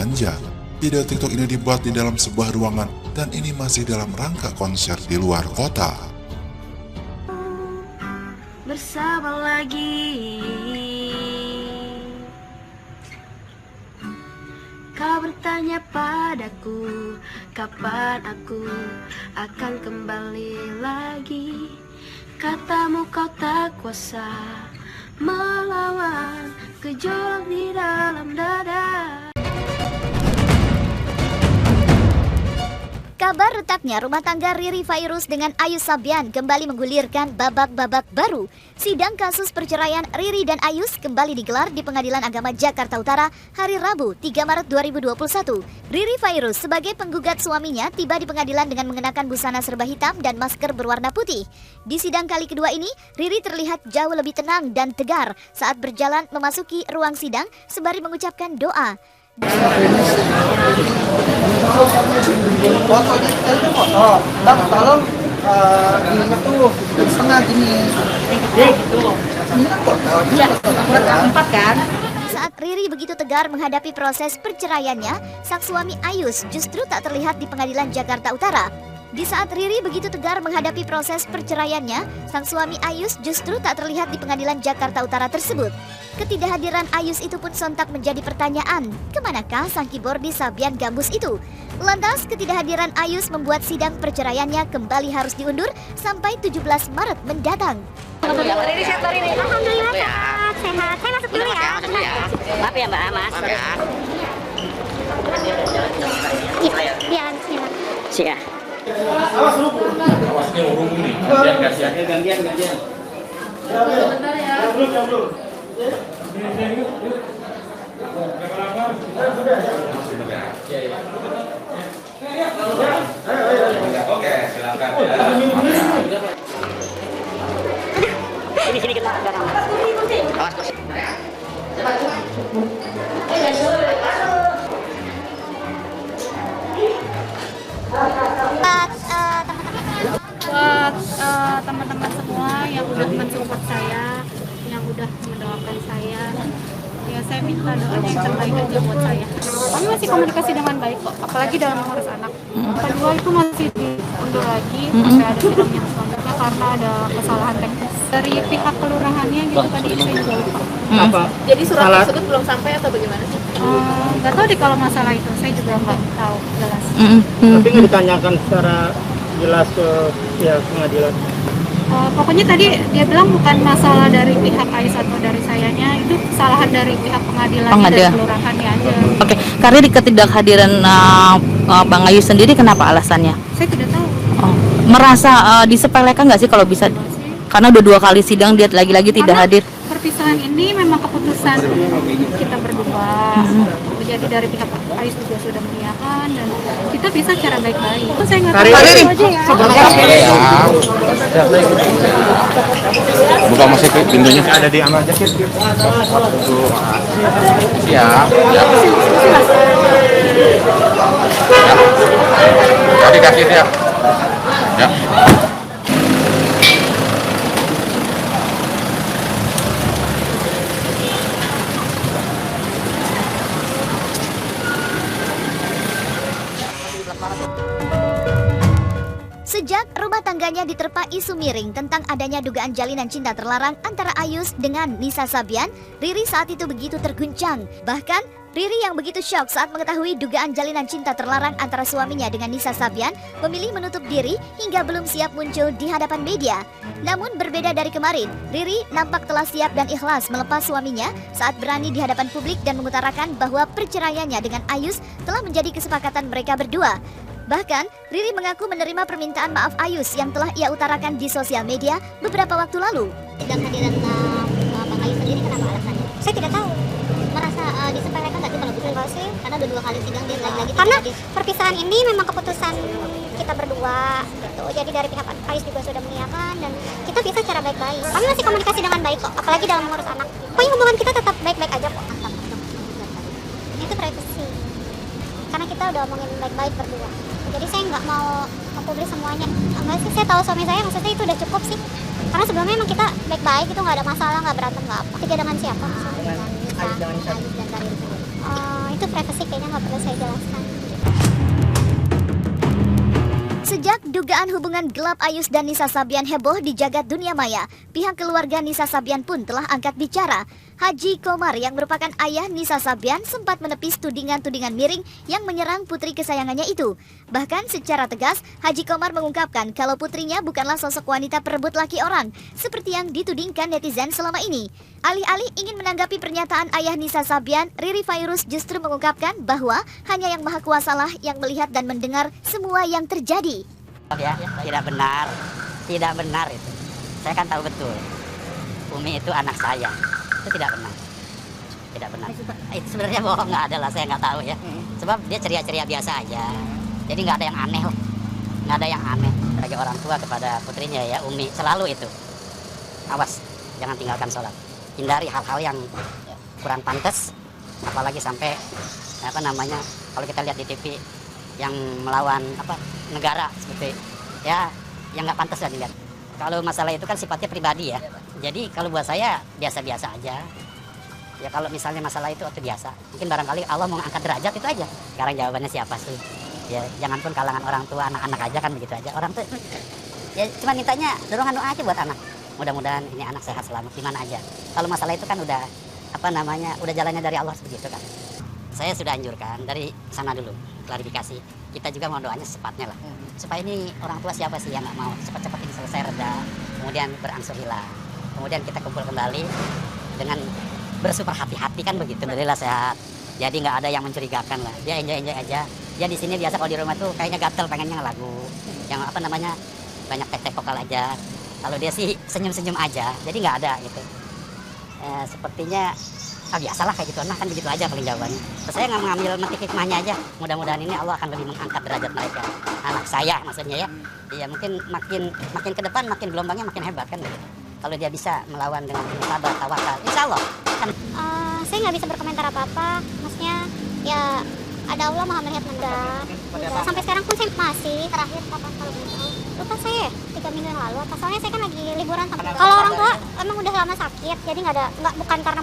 manja. Video TikTok ini dibuat di dalam sebuah ruangan dan ini masih dalam rangka konser di luar kota. Bersama lagi, kau bertanya padaku, kapan aku akan kembali lagi. Katamu kau tak kuasa melawan gejolak di dalam dada. Kabar retaknya rumah tangga Riri Fairuz dengan Ayus Sabian kembali menggulirkan babak-babak baru. Sidang kasus perceraian Riri dan Ayus kembali digelar di Pengadilan Agama Jakarta Utara hari Rabu 3 Maret 2021. Riri Fairuz sebagai penggugat suaminya tiba di pengadilan dengan mengenakan busana serba hitam dan masker berwarna putih. Di sidang kali kedua ini, Riri terlihat jauh lebih tenang dan tegar saat berjalan memasuki ruang sidang sembari mengucapkan doa. Fotonya kita itu foto, tolong ininya tuh dari setengah gini. Ini kan foto, iya, empat kan? Saat Riri begitu tegar menghadapi proses perceraiannya, sang suami Ayus justru tak terlihat di Pengadilan Jakarta Utara. Di saat Riri begitu tegar menghadapi proses perceraiannya, sang suami Ayus justru tak terlihat di Pengadilan Jakarta Utara tersebut. Ketidakhadiran Ayus itu pun sontak menjadi pertanyaan, kemanakah sang keyboardis Sabian Gambus itu? Lantas ketidakhadiran Ayus membuat sidang perceraiannya kembali harus diundur sampai 17 Maret mendatang. Riri sehat hari ini? Alhamdulillah sehat. Saya masuk dulu ya. Maaf ya Mbak, Mas. Iya, bismillah. Siap. Awasnya urung nih, gantian. Sebentar ya. Oke, silakan. Sini kita belakang. Awas kursi. Buat teman-teman semua yang udah mensupport saya, yang udah mendoakan saya, ya saya minta doanya yang terbaik aja buat saya. Kami masih komunikasi dengan baik kok, apalagi dalam mengurus anak. Kedua itu masih diundur lagi sampai ada sidang yang selanjutnya karena ada kesalahan teknis dari pihak kelurahannya gitu tadi saya juga lupa. Apa? Jadi surat tersebut belum sampai atau bagaimana sih? Nggak tahu deh kalau masalah itu, saya juga nggak tahu jelas. Tapi nggak ditanyakan secara jelas ke pihak pengadilan. Pokoknya tadi dia bilang bukan masalah dari pihak Ais atau dari sayanya, itu kesalahan dari pihak pengadilan dari kelurahannya aja. Oke, karena di ketidakhadiran Bang Ayu sendiri kenapa alasannya? Saya tidak tahu. Merasa disepelekan nggak sih kalau bisa? Karena udah 2 kali sidang dia lagi-lagi tidak hadir. Perpisahan ini memang keputusan kita berdua. Jadi dari pihak Ais juga sudah mengiyakan dan kita bisa cara baik-baik. Itu saya nggak tahu aja ya. Buka masih pintunya. Ada di amal jakit. Siap. Tadi kasih siap. Ya. Sejak rumah tangganya diterpa isu miring tentang adanya dugaan jalinan cinta terlarang antara Ayus dengan Nisa Sabian, Riri saat itu begitu terguncang. Bahkan, Riri yang begitu syok saat mengetahui dugaan jalinan cinta terlarang antara suaminya dengan Nisa Sabian, memilih menutup diri hingga belum siap muncul di hadapan media. Namun berbeda dari kemarin, Riri nampak telah siap dan ikhlas melepas suaminya saat berani di hadapan publik dan mengutarakan bahwa perceraiannya dengan Ayus telah menjadi kesepakatan mereka berdua. Bahkan, Riri mengaku menerima permintaan maaf Ayus yang telah ia utarakan di sosial media beberapa waktu lalu. Sidang hadiran Bang Ayus sendiri kenapa alasannya? Saya tidak tahu. Merasa disepelekan nggak sih kalau betul sih? Karena udah 2 kali sidang dia lagi-lagi. Karena perpisahan ini memang keputusan kita berdua gitu. Jadi dari pihak Ayus juga sudah mengiyakan dan kita bisa cara baik-baik. Kami masih komunikasi dengan baik kok, apalagi dalam mengurus anak. Pokoknya hubungan kita tetap baik-baik aja kok. Itu privacy. Karena kita udah omongin baik-baik berdua. Jadi saya nggak mau mempublis semuanya. Enggak sih, saya tahu suami saya, maksudnya itu udah cukup sih. Karena sebelumnya emang kita baik-baik, itu nggak ada masalah, nggak berantem, nggak apa. Tiga dengan siapa? Dengan Ayus dan Riri. Itu privasi kayaknya nggak perlu saya jelaskan. Sejak dugaan hubungan gelap Ayus dan Nisa Sabian heboh di jagat dunia maya, pihak keluarga Nisa Sabian pun telah angkat bicara. Haji Komar yang merupakan ayah Nisa Sabian sempat menepis tudingan-tudingan miring yang menyerang putri kesayangannya itu. Bahkan secara tegas, Haji Komar mengungkapkan kalau putrinya bukanlah sosok wanita perebut laki orang, seperti yang ditudingkan netizen selama ini. Alih-alih ingin menanggapi pernyataan ayah Nisa Sabian, Riri Fairuz justru mengungkapkan bahwa hanya yang maha kuasalah yang melihat dan mendengar semua yang terjadi. Ya, tidak benar itu. Saya kan tahu betul. Umi itu anak saya. Itu tidak benar. Itu sebenarnya bohong, nggak ada lah, saya nggak tahu ya. Sebab dia ceria-ceria biasa aja. Jadi nggak ada yang aneh lah. Nggak ada yang aneh. Sebagai orang tua kepada putrinya ya, Umi selalu itu. Awas, jangan tinggalkan sholat. Hindari hal-hal yang kurang pantas. Apalagi sampai kalau kita lihat di TV yang melawan negara seperti ya yang nggak pantas lah dilihat. Kalau masalah itu kan sifatnya pribadi ya. Jadi kalau buat saya biasa-biasa aja. Ya kalau misalnya masalah itu biasa. Mungkin barangkali Allah mau angkat derajat itu aja. Sekarang jawabannya siapa sih? Ya jangan pun kalangan orang tua, anak-anak aja kan begitu aja. Orang tuh ya cuma mintanya dorongan doa aja buat anak. Mudah-mudahan ini anak sehat selamat di mana aja. Kalau masalah itu kan udah udah jalannya dari Allah begitu kan. Saya sudah anjurkan dari sana dulu klarifikasi. Kita juga mau doanya secepatnya lah. Supaya ini orang tua siapa sih yang nggak mau cepat-cepat ini selesai reda, kemudian berangsur hilang, kemudian kita kumpul kembali dengan bersuper hati-hati kan begitu. Alhamdulillah sehat. Jadi nggak ada yang mencurigakan lah. Dia enjoy aja. Dia di sini biasa kalau di rumah tuh kayaknya gatel pengennya lagu yang banyak tek-tek vokal aja. Kalau dia sih senyum-senyum aja. Jadi nggak ada gitu. Sepertinya biasalah kayak gitu, kan begitu aja paling jawabannya. Terus saya nggak mengambil metik hikmahnya aja. Mudah-mudahan ini Allah akan lebih mengangkat derajat mereka. Anak saya maksudnya ya. Iya mungkin makin ke depan makin gelombangnya makin hebat kan gitu. Kalau dia bisa melawan dengan sabar, tawakal, insya Allah. Saya nggak bisa berkomentar apa-apa. Maksudnya ya ada Allah Maha melihat mendengar. Sampai sekarang pun saya masih terakhir kapan kalau belum tahu. Lupa saya 3 minggu yang lalu. Soalnya saya kan lagi liburan sama. Kalau orang tua emang udah lama sakit, jadi bukan karena